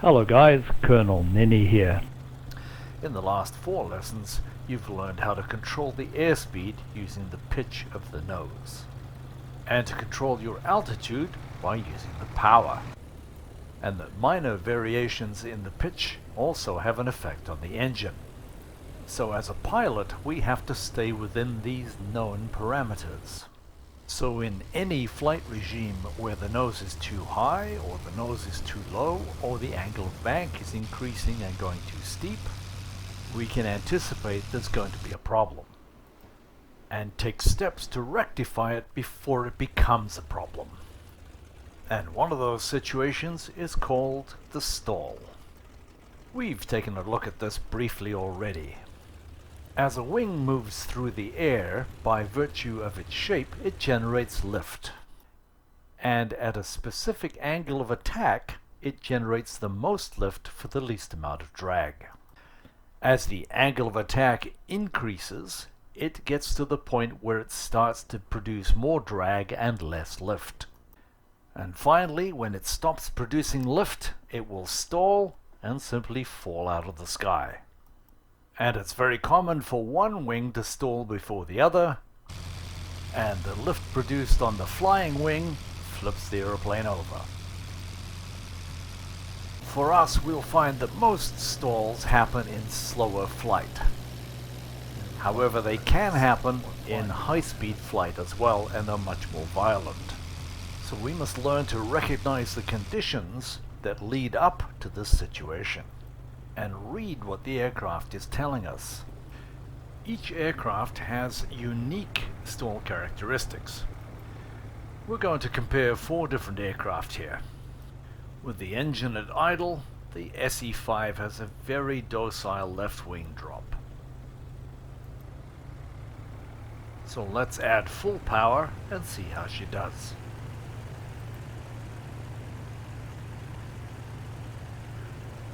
Hello guys, Colonel Ninny here. In the last 4 lessons, you've learned how to control the airspeed using the pitch of the nose, and to control your altitude by using the power, and that minor variations in the pitch also have an effect on the engine. So as a pilot, we have to stay within these known parameters. So in any flight regime where the nose is too high, or the nose is too low, or the angle of bank is increasing and going too steep, we can anticipate there's going to be a problem, and take steps to rectify it before it becomes a problem. And one of those situations is called the stall. We've taken a look at this briefly already. As a wing moves through the air, by virtue of its shape, it generates lift. And at a specific angle of attack, it generates the most lift for the least amount of drag. As the angle of attack increases, it gets to the point where it starts to produce more drag and less lift. And finally, when it stops producing lift, it will stall and simply fall out of the sky. And it's very common for one wing to stall before the other, and the lift produced on the flying wing flips the airplane over. For us, we'll find that most stalls happen in slower flight. However, they can happen in high-speed flight as well, and are much more violent. So we must learn to recognize the conditions that lead up to this situation, and read what the aircraft is telling us. Each aircraft has unique stall characteristics. We're going to compare 4 different aircraft here. With the engine at idle, the SE-5 has a very docile left wing drop. So let's add full power and see how she does.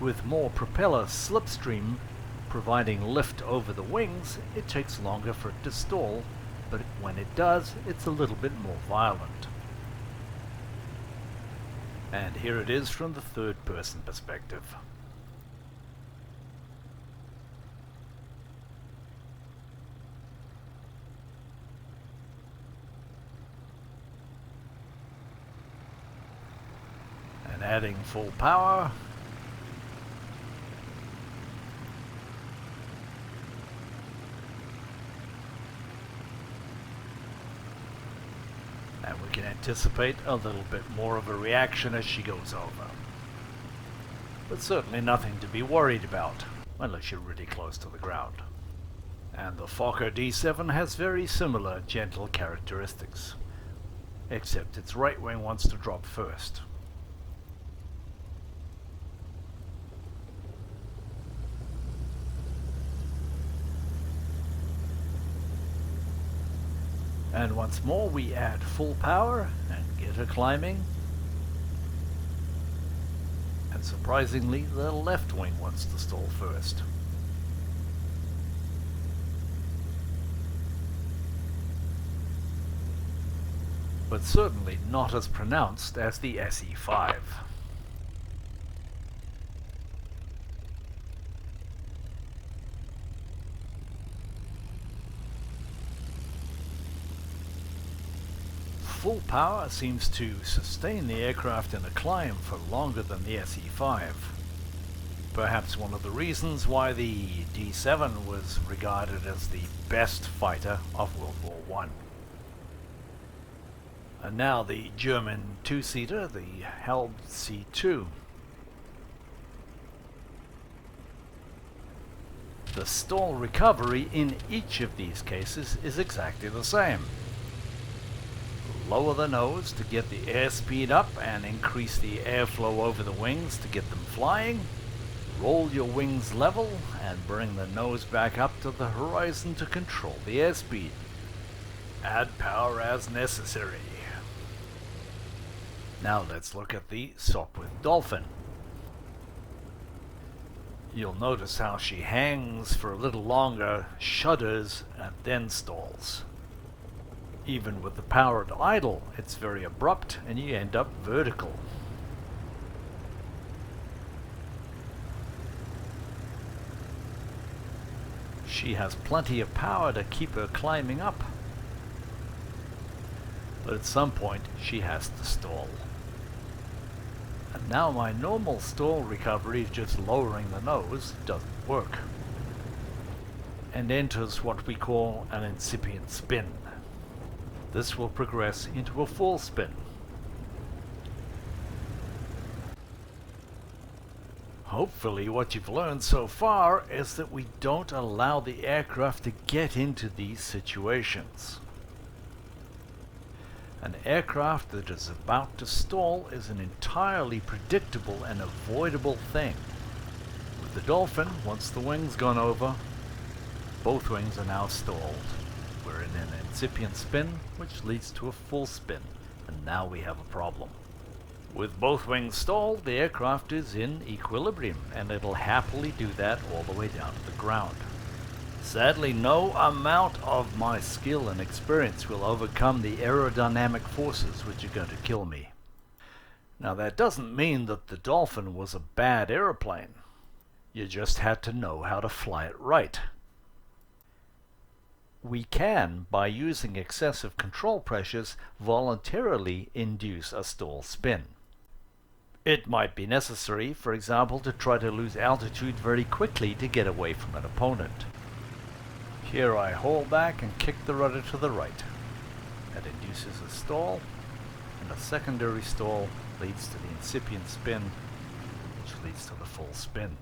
With more propeller slipstream providing lift over the wings, it takes longer for it to stall, but when it does, it's a little bit more violent. And here it is from the third-person perspective. And adding full power. And we can anticipate a little bit more of a reaction as she goes over. But certainly nothing to be worried about, unless you're really close to the ground. And the Fokker D7 has very similar gentle characteristics, except its right wing wants to drop first. And once more we add full power and get her climbing. And surprisingly, the left wing wants to stall first. But certainly not as pronounced as the SE-5. Full power seems to sustain the aircraft in a climb for longer than the SE-5. Perhaps one of the reasons why the D7 was regarded as the best fighter of World War I. And now the German two-seater, the Held C2. The stall recovery in each of these cases is exactly the same. Lower the nose to get the airspeed up and increase the airflow over the wings to get them flying. Roll your wings level and bring the nose back up to the horizon to control the airspeed. Add power as necessary. Now let's look at the Sopwith Dolphin. You'll notice how she hangs for a little longer, shudders, and then stalls. Even with the power at idle, it's very abrupt and you end up vertical. she has plenty of power to keep her climbing up. But at some point she has to stall. And now my normal stall recovery of just lowering the nose doesn't work, and enters what we call an incipient spin. This will progress into a full spin. Hopefully what you've learned so far is that we don't allow the aircraft to get into these situations. An aircraft that is about to stall is an entirely predictable and avoidable thing. With the Dolphin, once the wing's gone over, both wings are now stalled. We're in an incipient spin, which leads to a full spin, and now we have a problem. With both wings stalled, the aircraft is in equilibrium, and it'll happily do that all the way down to the ground. Sadly, no amount of my skill and experience will overcome the aerodynamic forces which are going to kill me. Now that doesn't mean that the Dolphin was a bad aeroplane. You just had to know how to fly it right. We can, by using excessive control pressures, voluntarily induce a stall spin. It might be necessary, for example, to try to lose altitude very quickly to get away from an opponent. Here I hold back and kick the rudder to the right. That induces a stall, and a secondary stall leads to the incipient spin, which leads to the full spin.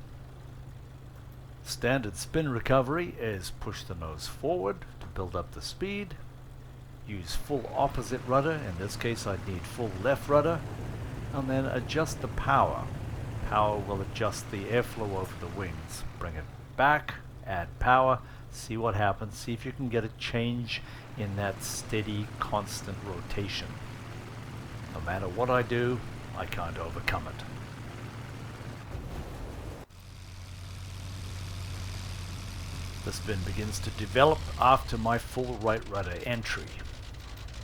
Standard spin recovery is push the nose forward to build up the speed, use full opposite rudder, in this case I'd need full left rudder, and then adjust the power. Power will adjust the airflow over the wings. Bring it back, add power, see what happens, see if you can get a change in that steady, constant rotation. No matter what I do, I can't overcome it. The spin begins to develop after my full right rudder entry.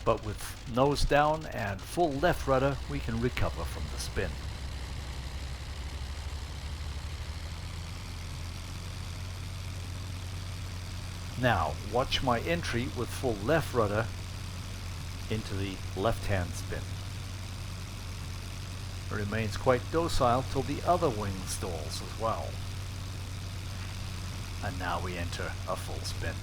But with nose down and full left rudder, we can recover from the spin. Now, watch my entry with full left rudder into the left-hand spin. It remains quite docile till the other wing stalls as well. And now we enter a full spin.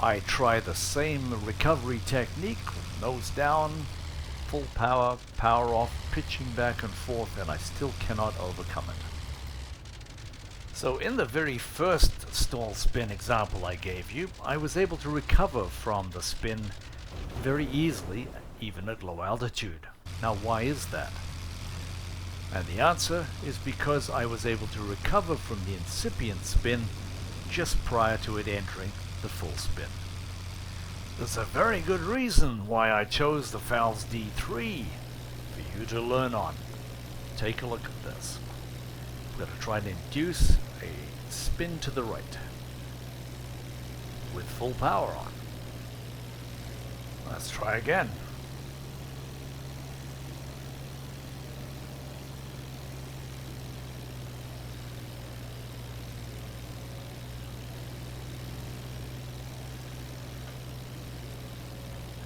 I try the same recovery technique, nose down, full power, power off, pitching back and forth, and I still cannot overcome it. So in the very first stall spin example I gave you, I was able to recover from the spin very easily, even at low altitude. Now why is that? And the answer is because I was able to recover from the incipient spin just prior to it entering the full spin. There's a very good reason why I chose the FALS D3 for you to learn on. Take a look at this. I'm going to try to induce a spin to the right with full power on. Let's try again.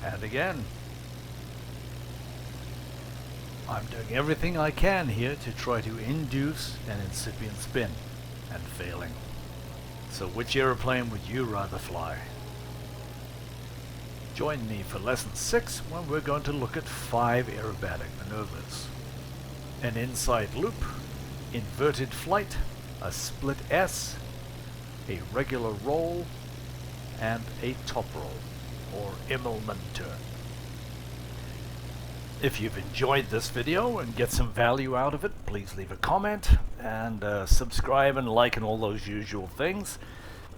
And again. I'm doing everything I can here to try to induce an incipient spin, and failing. So which aeroplane would you rather fly? Join me for lesson 6 when we're going to look at 5 aerobatic maneuvers. An inside loop, inverted flight, a split S, a regular roll, and a top roll, or Immelman turn. If you've enjoyed this video and get some value out of it, please leave a comment and subscribe and like and all those usual things.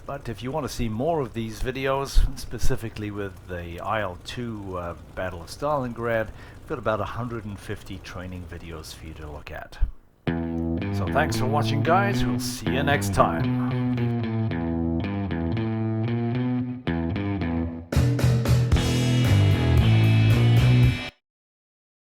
But if you want to see more of these videos, specifically with the IL-2 Battle of Stalingrad, I've got about 150 training videos for you to look at. So thanks for watching, guys. We'll see you next time.